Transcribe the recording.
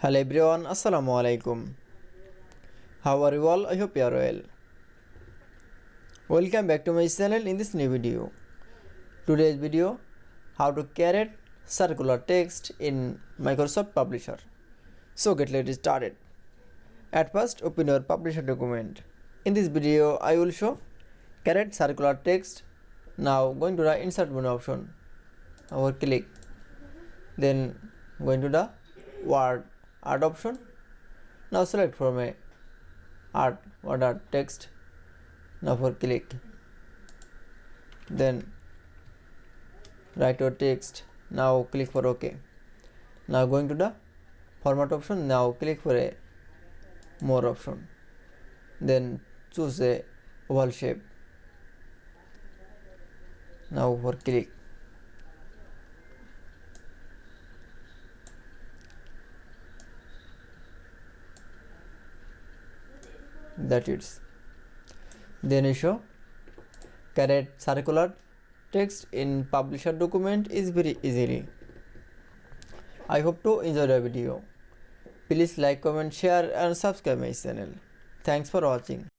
Hello everyone, Assalamu alaikum. How are you all? I hope you are well. Welcome back to my channel in this new video. Today's video, how to create circular text in Microsoft Publisher. So let's started. At first, open your Publisher document. In this video, I will show create circular text. Now going to the insert menu option. Our click. Then going to the Word art option. Now select from a word art text. Now for click. Then write your text. Now click for OK. Now going to the format option. Now click for a more option. Then choose a oval shape. Now for click. That is. Then you show create circular text in Publisher document is very easily. I hope to enjoy the video. Please like, comment, share and subscribe my channel. Thanks for watching.